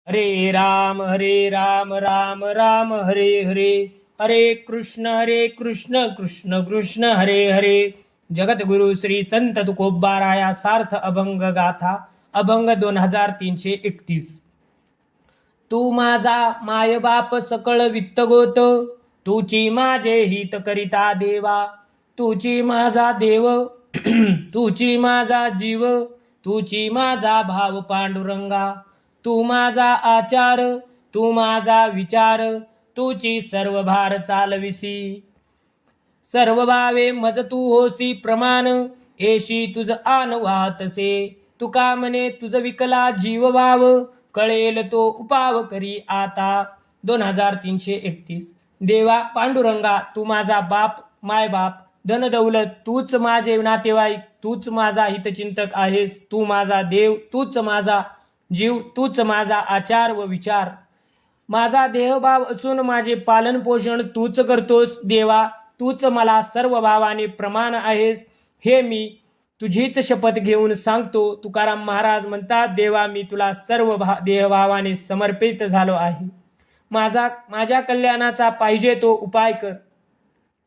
हरे राम राम राम हरे हरे, हरे कृष्ण कृष्ण कृष्ण हरे हरे. जगद्गुरु श्री संत तुकोबाराया सार्थ अभंग गाथा अभंग 2331. तू माझा माय बाप सकळ वित्त गोत, तुची माझे हित करिता देवा. तुची माझा देव तुची माझा जीव, तुची माझा भाव पांडुरंगा. तू माझा आचार, तू माझा विचार, तुची सर्व भार चालविसी. सर्व भावे मज तू होसी प्रमाण, येशी तुझ आन वाहतसे. तुका म्हणे तुझ विकला जीव भाव, कळेल तो उपाव करी आता. 2331. देवा पांडुरंगा, तू माझा बाप माय बाप धन दौलत, तूच माझे नातेवाईक, तूच माझा हितचिंतक आहेस. तू माझा देव, तूच माझा जीव, तूच माझा आचार व विचार. माझा देहभाव असून माझे पालन पोषण तूच करतोस. देवा तूच मला सर्व भावाने प्रमाण आहेस, हे मी तुझीच शपथ घेऊन सांगतो. तुकाराम महाराज म्हणतात, देवा मी तुला सर्व देहभावाने समर्पित झालो आहे. माझ्या कल्याणाचा पाहिजे तो उपाय कर.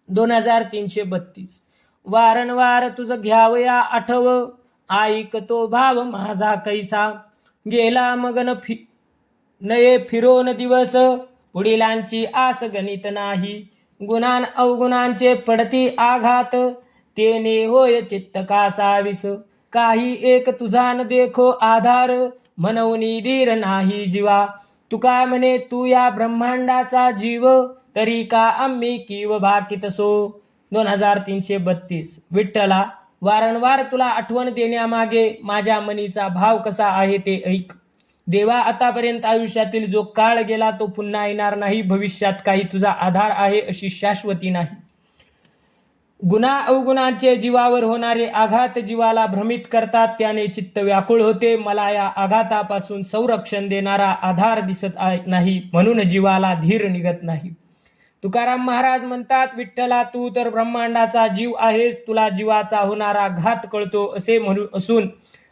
2332. वारंवार तुझं घ्यावया आठव, ऐकतो भाव माझा कैसा. गेला मगन नये फिरोन दिवस, पुढीलांची आस गणित नाही. गुणान अवगुणांचे पडती आघात, तेने होय चित्त कासाविस. काही एक तुझा न देखो आधार, म्हणून धीर नाही जीवा. तुका म्हणे तू या ब्रह्मांडाचा जीव, तरी का आम्ही किव भाकित सो. 2332. विठ्ठला वारंवार तुला आठवण देण्यामागे माझ्या मनीचा भाव कसा आहे ते ऐक. देवा आतापर्यंत आयुष्यातील जो काळ गेला तो पुन्हा येणार नाही. भविष्यात काही तुझा आधार आहे अशी शाश्वती नाही. गुन्हा अवगुणांचे जीवावर होणारे आघात जीवाला भ्रमित करतात, त्याने चित्त व्याकुळ होते. मला या आघातापासून संरक्षण देणारा आधार दिसत नाही, म्हणून जीवाला धीर निघत नाही. तुकाराम महाराज म्हणतात, विठ्ठला तू तर ब्रह्मांडाचा जीव आहेस, तुला जीवाचा होणारा घात कळतो असे म्हणून असून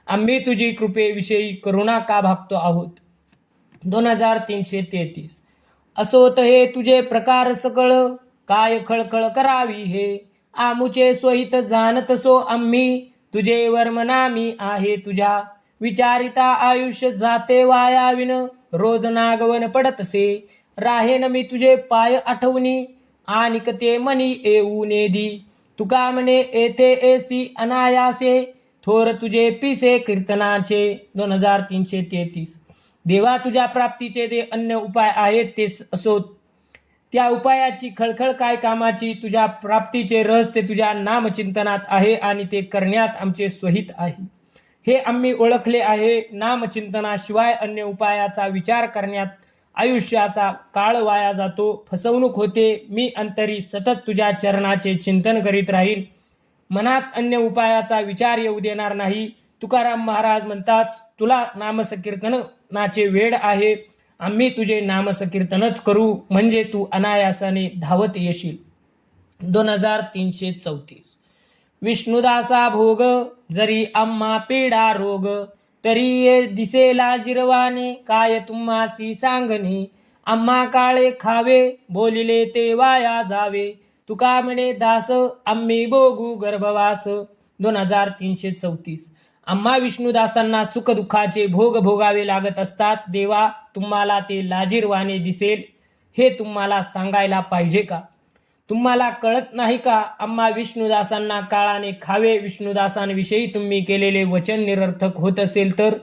आम्ही तुझी कृपेविषयी करुणा का भागतो आहोत. 2333. असोत हे तुझे प्रकार सकळ, काय खळखळ करावी हे. आमुचे सोहित जाणत सो आम्ही, तुझे वर्मनामी आहे तुझ्या. विचारिता आयुष्य जाते वायाविन, रोज नागवन पडतसे. राहेन मी तुझे पाय आठवणी, आनिक ते मनी येऊ नेदी. तुका म्हणे येथे एसी अनायासे, थोर तुझे पिसे कीर्तनाचे. 2333. देवा तुझ्या प्राप्तीचे जे अन्य उपाय आहेत ते असोत, त्या उपायाची खळखळ काय कामाची. तुझ्या प्राप्तीचे रहस्य तुझ्या नामचिंतनात आहे आणि ते करण्यात आमचे स्वहित आहे, हे आम्ही ओळखले आहे. नामचिंतनाशिवाय अन्य उपायाचा विचार करण्यात आयुष्याचा काळ वाया जातो, फसवणूक होते. मी अंतरी सतत तुझ्या चरणाचे चिंतन करीत राहीन, मनात अन्य उपायाचा विचार येऊ देणार नाही. तुकाराम महाराज म्हणतात, तुला नामसकीर्तनाचे वेड आहे, आम्ही तुझे नामसकीर्तनच करू, म्हणजे तू अनायासाने धावत येशील. 2334. विष्णुदासा भोग, जरी आम्हा पीडा रोग, तरी ये दिसेला जिरवाने. काय तुम्हासी सांगणे, आम्हा काळे खावे, बोलिले ते वाया जावे. तुका म्हणे दास, आम्ही भोगू गर्भवास. 2334. आम्हा विष्णुदासांना सुखदुःखाचे भोग भोगावे लागत असतात. देवा तुम्हाला ते लाजीरवाणे दिसेल, हे तुम्हाला सांगायला पाहिजे का? तुम्हाला कळत नाही का? आम्हा विष्णुदासांना काळाने खावे. विष्णुदासांविषयी तुम्ही केलेले वचन निरर्थक होत असेल तर.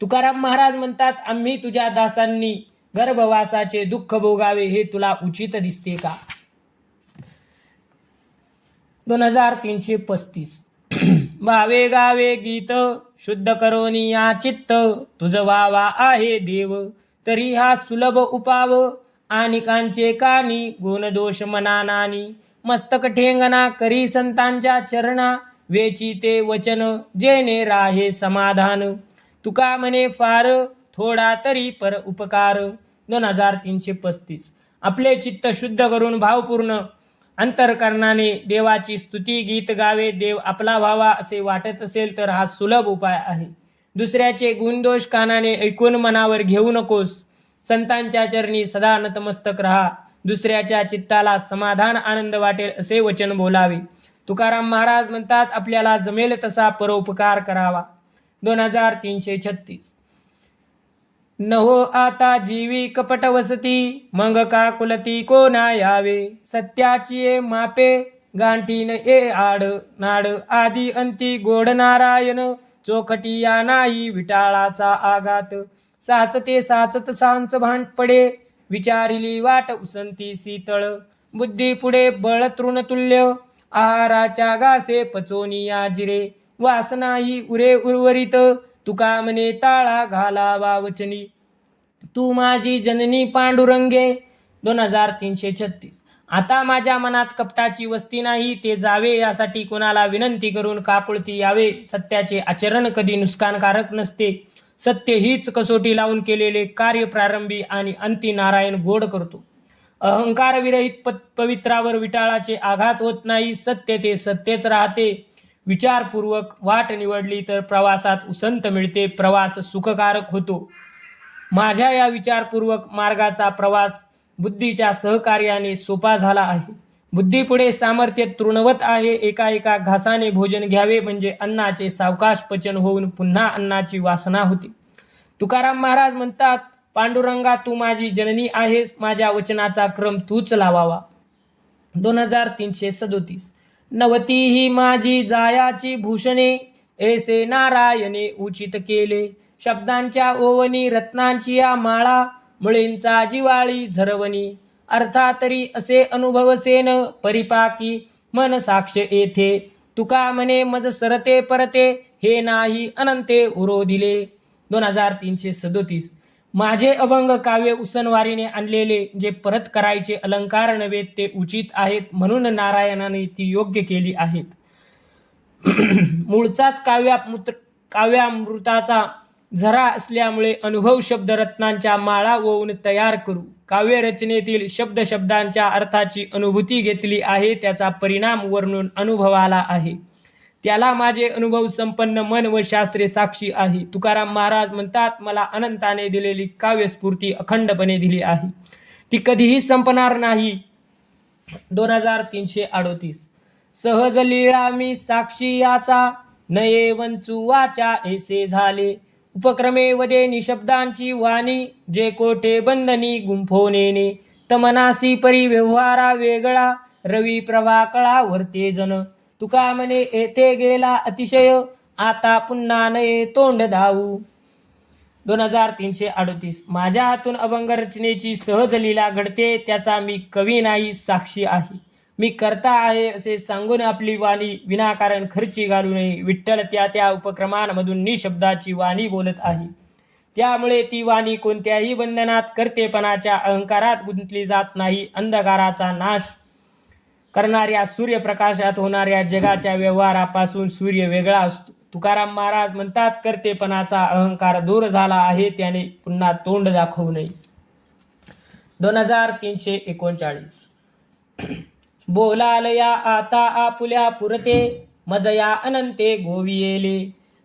तुकाराम महाराज म्हणतात, आम्ही तुझ्या दासांनी गर्भवासाचे दुःख भोगावे, हे तुला उचित दिसते का? 2335. भावे गावे गीत, शुद्ध करोनी या चित्त. तुझ वावा आहे देव, तरी हा सुलभ उपाव. आनिकांचे कानी, गुणदोष मना नानी. मस्तक ठेंगणा करी संतांच्या चरणा, वेची ते वचन जेणे राहे समाधान. तुका म्हणे फार, थोडा तरी पर उपकार. 2335. आपले चित्त शुद्ध करून भावपूर्ण अंतःकरणाने देवाची स्तुती गीत गावे. देव आपला व्हावा असे वाटत असेल तर हा सुलभ उपाय आहे. दुसऱ्याचे गुणदोष कानाने ऐकून मनावर घेऊ नकोस. संतांच्या चरणी सदा नतमस्तक राहा. दुसऱ्याच्या चित्ताला समाधान आनंद वाटेल असे वचन बोलावे. तुकाराम महाराज म्हणतात, आपल्याला जमेल तसा परोपकार करावा. 2336. न हो आता जीवी कपट वसती, मग का कुलती कोणा यावे. सत्याची ये मापे गांठीन ए आड नाड, आदी अंती गोड नारायण. चोखटिया नाही विटाळाचा आघात, साचते साचत सांच भांड पडे. विचारिली वाट उसंती शीतळ, बुद्धी पुढे बळ तृणतुल्य. आहाराच्या घासे पचोनिया जिरे, वासनाही उरे उर्वरित. तुका म्हणे ताळा घालावा वचनी, तू माझी जननी पांडुरंगे. 2336. आता माझ्या मनात कपटाची वस्ती नाही, ते जावे यासाठी कोणाला विनंती करून काकुळती यावे. सत्याचे आचरण कधी नुकसानकारक नसते. सत्य हीच कसोटी लावून केलेले कार्य प्रारंभी आणि अंती नारायण गोड करतो. अहंकार विरहित पवित्रावर विटाळाचे आघात होत नाही. सत्य ते सत्यच राहते. विचारपूर्वक वाट निवडली तर प्रवासात उसंत मिळते, प्रवास सुखकारक होतो. माझ्या या विचारपूर्वक मार्गाचा प्रवास बुद्धीच्या सहकार्याने सोपा झाला आहे. बुद्धीपुढे सामर्थ्य तृणवत आहे. एका एका घासाने भोजन घ्यावे, म्हणजे अन्नाचे सावकाश पचन होऊन पुन्हा अन्नाची वासना होते. तुकाराम महाराज म्हणतात, पांडुरंगा तू माझी जननी आहेस, माझ्या वचनाचा क्रम तूच लावावा. 2337. नवती ही माझी जायाची भूषणे, ऐसे नारायणे उचित केले. शब्दांच्या ओवनी रत्नांची या माळा, मुळींचा जिवाळी झरवणी. अर्थातरी असे अनुभवसेन परिपाकी, मन साक्ष येथे. तुका म्हणे मज सरते परते, हे नाही अनंते उरो दिले. 2337. माझे अभंग काव्य उसनवारीने आणलेले, जे परत करायचे अलंकार नव्हे, ते उचित आहेत, म्हणून नारायणाने ती योग्य केली आहेत. मूळचाच काव्यामृताचा झरा असल्यामुळे अनुभव शब्द रत्नांच्या माळा ओवून तयार करू. काव्यरचनेतील शब्द शब्दांच्या अर्थाची अनुभूती घेतली आहे, त्याचा परिणाम वर्णून अनुभवाला आहे. त्याला माझे अनुभव संपन्न मन व शास्त्रे साक्षी आहे. तुकाराम महाराज म्हणतात, मला अनंताने दिलेली काव्यस्फूर्ती अखंडपणे दिली आहे, ती कधीही संपणार नाही. 2338. सहज लीळा मी साक्षी याचा, नये वंचू वाचा ऐसे झाले. उपक्रमे वदे निशब्दांची वाणी, जे कोठे बंधनी गुंफोनेने. तमनासी परी व्यवहारा वेगळा, रवी प्रभा कळा वर्ते जन. तुका म्हणे येथे गेला अतिशय, आता पुन्हा नये तोंड धावू. 2338. माझ्या हातून अभंग रचनेची सहज लीला घडते, त्याचा मी कवी नाही, साक्षी आहे. मी करता आहे असे सांगून आपली वाणी विनाकारण खर्ची घालू नये. विठ्ठल त्या त्या उपक्रमांमधून निशब्दाची वाणी बोलत आहे, त्यामुळे ती वाणी कोणत्याही बंधनात कर्तेपणाच्या अहंकारात गुंतली जात नाही. अंधकाराचा नाश करणाऱ्या सूर्यप्रकाशात होणाऱ्या जगाच्या व्यवहारापासून सूर्य वेगळा असतो. तुकाराम महाराज म्हणतात, कर्तेपणाचा अहंकार दूर झाला आहे, त्याने पुन्हा तोंड दाखवू नये. 2339. बोलालया आता आपुल्या पुरते, मजया अनंते गोवियेले.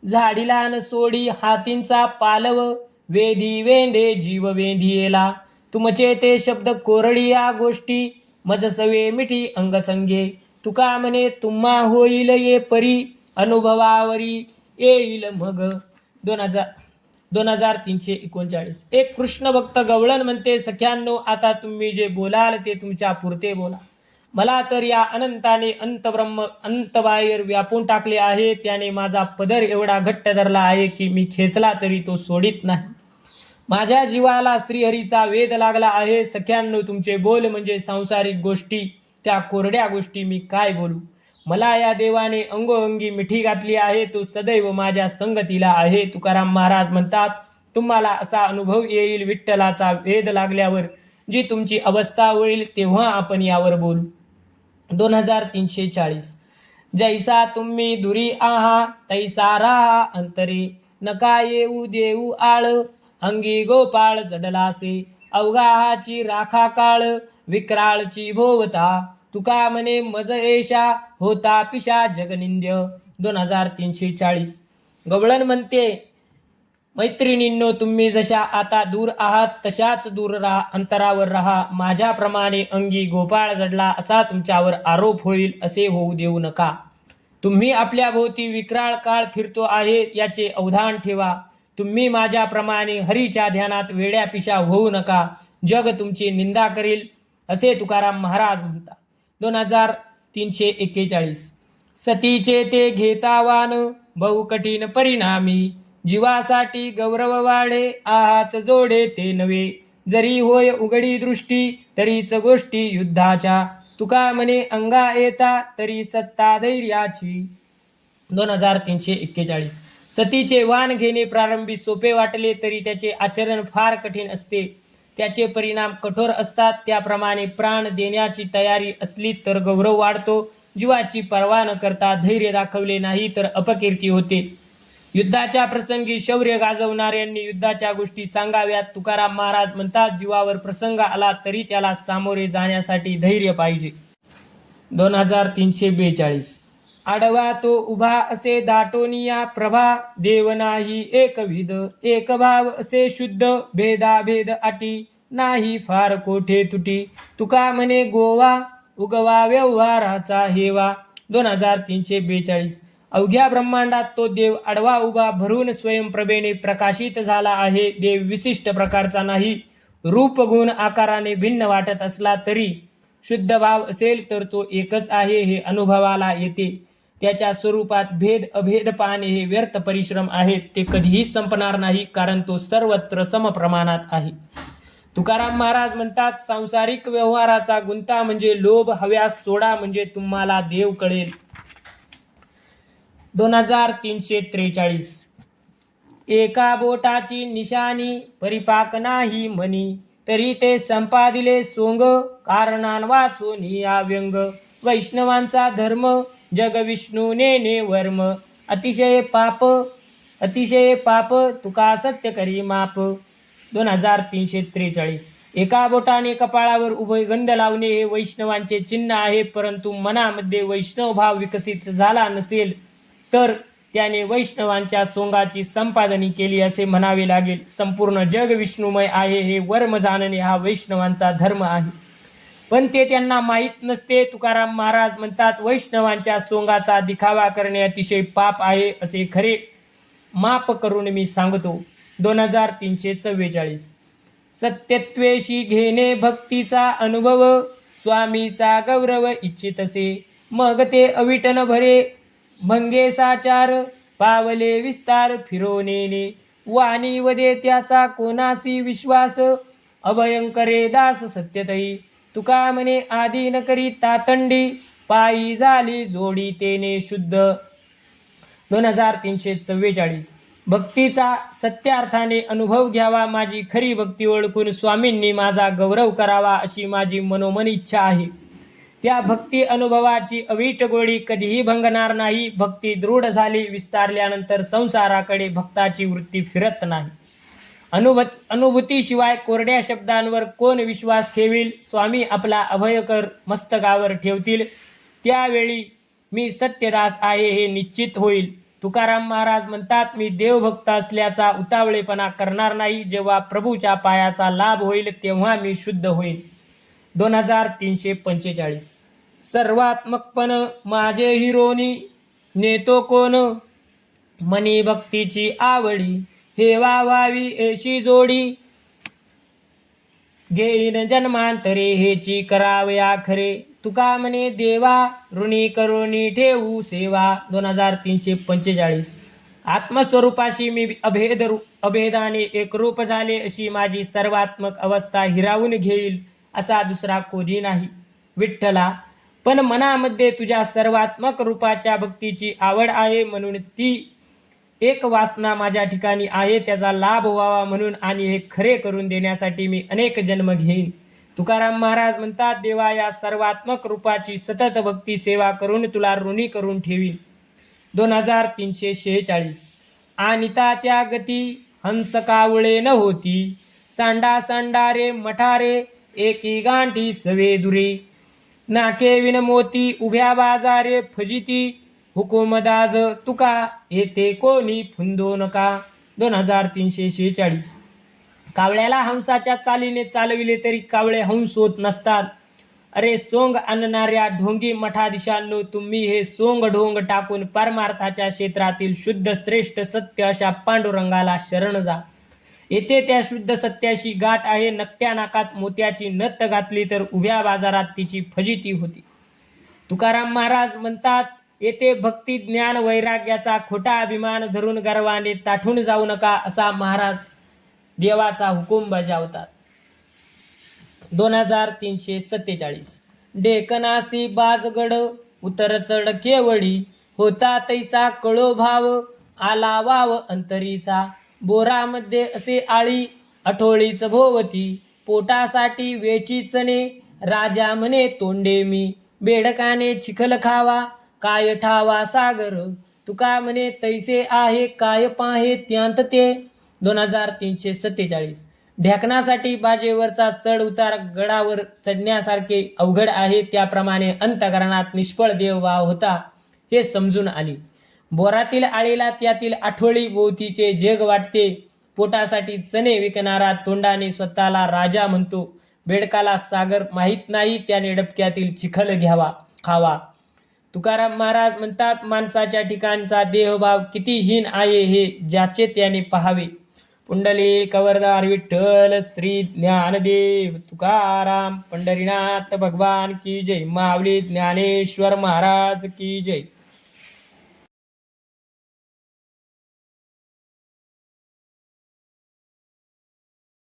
झाडीला न सोडी हातींचा पालव, वेधी वेंदे जीव वेंधियेला. तुमचे ते शब्द कोरडिया गोष्टी, मज सवे मिठी अंगसंगे. तुका म्हणे तुम्हा होईल ये परी, अनुभवावरी येईल मग. 2339. एक कृष्ण भक्त गवळण म्हणते, सख्यांनो आता तुम्ही जे बोलाल ते तुमच्या पुरते बोला. मला तर या अनंताने अंतब्रह्म अंतबाहेर व्यापून टाकले आहे. त्याने माझा पदर एवढा घट्ट धरला आहे की मी खेचला तरी तो सोडित नाही. माझ्या जीवाला श्रीहरीचा वेध लागला आहे. सख्यांनो तुमचे बोल म्हणजे सांसारिक गोष्टी, त्या कोरड्या गोष्टी मी काय बोलू. मला या देवाने अंगोअंगी मिठी घातली आहे, तो सदैव माझ्या संगतीला आहे. तुकाराम महाराज म्हणतात, तुम्हाला असा अनुभव येईल विठ्ठलाचा वेध लागल्यावर, जी तुमची अवस्था होईल तेव्हा आपण यावर बोलू. 2340. जैसा तुम्ही दुरी आहा, तैसा राहा अंतरे. नका येऊ देऊ आळ, अंगी गोपाळ जडलासे. अवगाहाची राखा काळ, विक्राळची भोवता. तुका म्हणे मज एशा, होता पिशा जगनिंद्य. 2340. गवळण म्हणते, मैत्रिणींनो, तुम्ही जशा आता दूर आहात तशाच दूर राहा, अंतरावर राहा. माझ्याप्रमाणे अंगी गोपाळ जडला असा तुमच्यावर आरोप होईल असे होऊ देऊ नका. तुम्ही आपल्या भोवती विक्राळ काळ फिरतो आहे याचे अवधान ठेवा. तुम्ही माझ्याप्रमाणे हरीच्या ध्यानात वेड्या पिशा होऊ नका. जग तुमची निंदा करील असे तुकाराम महाराज म्हणतात. 2341. सतीचे ते घेतावान बहु कठीण परिणामी, जीवासाठी गौरव वाढे आहाच जोडे ते नव्हे. जरी होय उघडी दृष्टी तरीच गोष्टी युद्धाच्या, तुका म्हणे अंगा येता तरी सत्ता धैर्याची. 2341. सतीचे वाण घेणे प्रारंभी सोपे वाटले तरी त्याचे आचरण फार कठीण असते. त्याचे परिणाम कठोर असतात. त्याप्रमाणे प्राण देण्याची तयारी असली तर गौरव वाढतो. जीवाची पर्वा न करता धैर्य दाखवले नाही तर अपकीर्ती होते. युद्धाच्या प्रसंगी शौर्य गाजवणाऱ्यांनी युद्धाच्या गोष्टी सांगाव्यात. तुकाराम महाराज म्हणतात, जीवावर प्रसंग आला तरी त्याला सामोरे जाण्यासाठी धैर्य पाहिजे. 2342. आडवा तो उभा असे दाटोनिया प्रभा, देव नाही एकविध एक भाव असे शुद्ध, भेदाभेद अटी नाही फार कोठे तुटी, तुका म्हणे गोवा उगवा व्यवहाराचा हेवा. 2342. अवघ्या ब्रह्मांडात तो देव आडवा उभा भरून स्वयंप्रभेने प्रकाशित झाला आहे. देव विशिष्ट प्रकारचा नाही. रूप गुण आकाराने भिन्न वाटत असला तरी शुद्ध भाव असेल तर तो एकच आहे हे अनुभवाला येते. त्याच्या स्वरूपात भेद अभेद पाहणे हे व्यर्थ परिश्रम आहेत. ते कधीही संपणार नाही, कारण तो सर्वत्र समप्रमाणात आहे. तुकाराम महाराज म्हणतात, सांसारिक व्यवहाराचा गुंता म्हणजे लोभ. हव्यास सोडा म्हणजे तुम्हाला देव कळेल. 2343. एका बोटाची निशाणी परिपाक नाही म्हणी, तरी ते संपादिले सोंग कारणान वाचून या व्यंग. वैष्णवांचा धर्म जग विष्णूने ने वर्म, अतिशय पाप तुका सत्य करी माप. 2343. एका बोटाने कपाळावर उभय गंध लावणे हे वैष्णवांचे चिन्ह आहे. परंतु मनामध्ये वैष्णव भाव विकसित झाला नसेल तर त्याने वैष्णवांच्या सोंगाची संपादनी केली असे म्हणावे लागेल. संपूर्ण जग विष्णुमय आहे हे वर्म जाणणे हा वैष्णवांचा धर्म आहे, पण ते त्यांना माहीत नसते. तुकाराम महाराज म्हणतात, वैष्णवांच्या सोंगाचा दिखावा करणे अतिशय पाप आहे असे खरे माप करून मी सांगतो. 2344. सत्यत्वेशी घेणे भक्तीचा अनुभव, स्वामीचा गौरव इच्छितसे, मग ते अविटन भरे भंगे साचार, पावले विस्तार फिरोनेने, वाणी वदे त्याचा कोणासी विश्वास, अभयंकरे दास सत्यतई, तुका म्हणे आधी न करी तातंडी, पायी झाली जोडी तेने शुद्ध. 2344. भक्तीचा सत्यार्थाने अनुभव घ्यावा, माझी खरी भक्ती ओळखून स्वामींनी माझा गौरव करावा अशी माझी मनोमन इच्छा आहे. त्या भक्ती अनुभवाची अवीट गोडी कधीही भंगणार नाही. भक्ती दृढ झाली विस्तारल्यानंतर संसाराकडे भक्ताची वृत्ती फिरत नाही. अनुभूतीशिवाय कोरड्या शब्दांवर कोण विश्वास ठेवील. स्वामी आपला अभयकर मस्तकावर ठेवतील त्यावेळी मी सत्यदास आहे हे निश्चित होईल. तुकाराम महाराज म्हणतात, मी देवभक्त असल्याचा उतावळेपणा करणार नाही. जेव्हा प्रभूच्या पायाचा लाभ होईल तेव्हा मी शुद्ध होईल. 2345. सर्वात्मकपण माझे हिरोनी, नेतो कोण मनी भक्तीची आवडी, हे वावी एशी जोडी, घेईन जन्मांतरे हेची करावया खरे, तुका म्हणे देवा ऋणी करुणी ठेवू सेवा. 2345. आत्मस्वरूपाशी मी अभेदाने एकरूप झाले अशी माझी सर्वात्मक अवस्था हिरावून घेईल असा दुसरा कोणी नाही. विठ्ठला, पण मनामध्ये तुझ्या सर्वात्मक रूपाच्या भक्तीची आवड आहे, म्हणून ती एक वासना माझ्या ठिकाणी आहे. त्याचा लाभ व्हावा म्हणून आणि हे खरे करून देण्यासाठी मी अनेक जन्म घेईन. तुकाराम महाराज म्हणतात, देवा या सर्वात्मक रूपाची सतत भक्ती सेवा करून तुला ऋणी करून ठेवीन. 2346. आनिता त्या गती हंस कावळे न होती, सांडा सांडारे मठारे एकी गांठी सवे दुरी, नाके विन मोती उभ्या बाजारे फजिती, हुकुमदाज तुका येते कोणी फुंदो नका. 2346. कावळ्याला हंसाच्या चालीने चालविले तरी कावळे हंस होत नसतात. अरे सोंग आणणाऱ्या ढोंगी मठाधीशांनो, तुम्ही हे सोंग ढोंग टाकून परमार्थाच्या क्षेत्रातील शुद्ध श्रेष्ठ सत्य अशा पांडुरंगाला शरण जा. येथे त्या शुद्ध सत्याशी गाठ आहे. नकट्या नाकात मोत्याची नथ घातली तर उभ्या बाजारात तिची फजिती होती. तुकाराम महाराज म्हणतात, येथे भक्ती ज्ञान वैराग्याचा खोटा अभिमान धरून गर्वाने ताठून जाऊ नका, असा महाराज देवाचा हुकूम बजावतात. 2347. डेकनासी बाजगड उतर चढ केवडी, होता तैसा कळो भाव आला वाव अंतरीचा. बोरामध्ये असे आळी आठोळीच भोवती, पोटासाठी वेची चणे राजा म्हणे तोंडे मी. बेडकाने चिखल खावा काय ठावा सागर, तुका म्हणे तैसे आहे काय पाहे त्यांत ते. 2347. ढेकणासाठी बाजेवरचा चढ उतार गडावर चढण्यासारखे अवघड आहे, त्याप्रमाणे अंतकरणात निष्फळ देवभाव होता हे समजून आले. बोरातील आळीला त्यातील आठवळी भोवतीचे जग वाटते. पोटासाठी चणे विकणारा तोंडाने स्वतःला राजा म्हणतो. बेडकाला सागर माहीत नाही, त्याने डबक्यातील चिखल खावा. तुकाराम महाराज म्हणतात, माणसाच्या ठिकाणचा देहभाव किती हीन आहे हे ज्याचे त्याने पहावे. पुंडलिक वरदार विठ्ठल श्री ज्ञानदेव तुकाराम पंढरीनाथ भगवान की जय. माऊली ज्ञानेश्वर महाराज की जय.